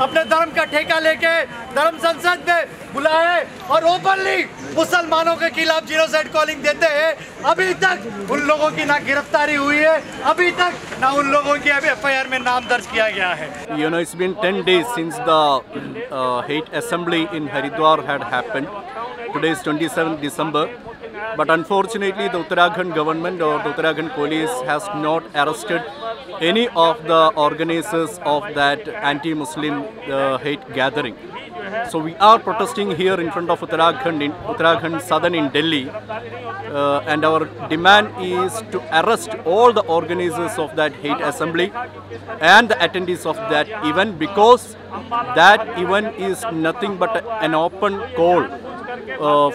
अपने धर्म का ठेका लेके धर्म संसद में बुलाए और ओपनली मुसलमानों के खिलाफ जीनोसाइड कॉलिंग देते हैं। अभी तक उन लोगों की ना गिरफ्तारी हुई है, अभी तक ना उन लोगों की अभी FIR में नाम दर्ज किया गया है। You know, it's been 10 days since the hate assembly in Haridwar had happened. Today is 27th December. But unfortunately, the Uttarakhand government or the Uttarakhand police has not arrested any of the organizers of that anti-Muslim hate gathering. So we are protesting here in front of Uttarakhand Southern in Delhi, and our demand is to arrest all the organizers of that hate assembly and the attendees of that event, because that event is nothing but an open call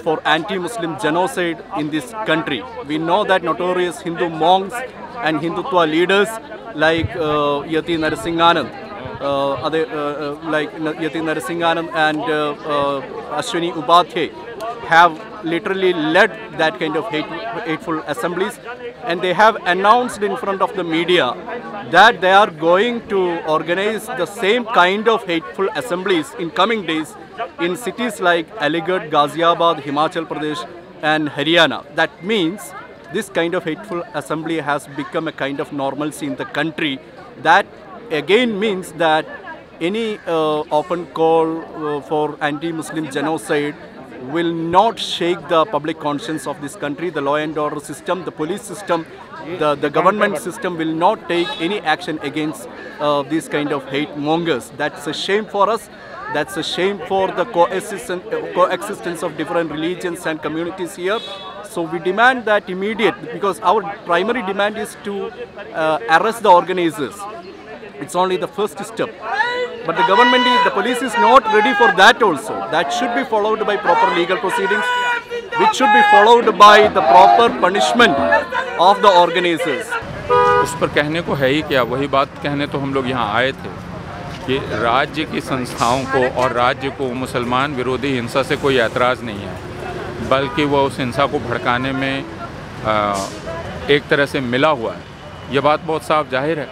for anti-Muslim genocide in this country. We know that notorious Hindu monks and Hindutva leaders like Yati Narasimhanand, and Ashwini Upadhyay have literally led that kind of hateful assemblies, and they have announced in front of the media that they are going to organize the same kind of hateful assemblies in coming days in cities like Aligarh, Ghaziabad, Himachal Pradesh and Haryana. That means this kind of hateful assembly has become a kind of normalcy in the country. That again means that any open call for anti-Muslim genocide will not shake the public conscience of this country. The law and order system, the police system, the government system will not take any action against these kind of hate mongers. That's a shame for us. That's a shame for the coexistence of different religions and communities here. So we demand that immediate, because our primary demand is to arrest the organizers. It's only the first step. But the government, the police is not ready for that also. That should be followed by proper legal proceedings, which should be followed by the proper punishment of the organizers. उस पर कहने को है ही क्या, वही बात कहने तो हम लोग यहाँ आए थे कि राज्य की संस्थाओं को और राज्य को मुसलमान विरोधी हिंसा से कोई ऐतराज़ नहीं है, बल्कि वह उस हिंसा को भड़काने में एक तरह से मिला हुआ है। ये बात बहुत साफ जाहिर है।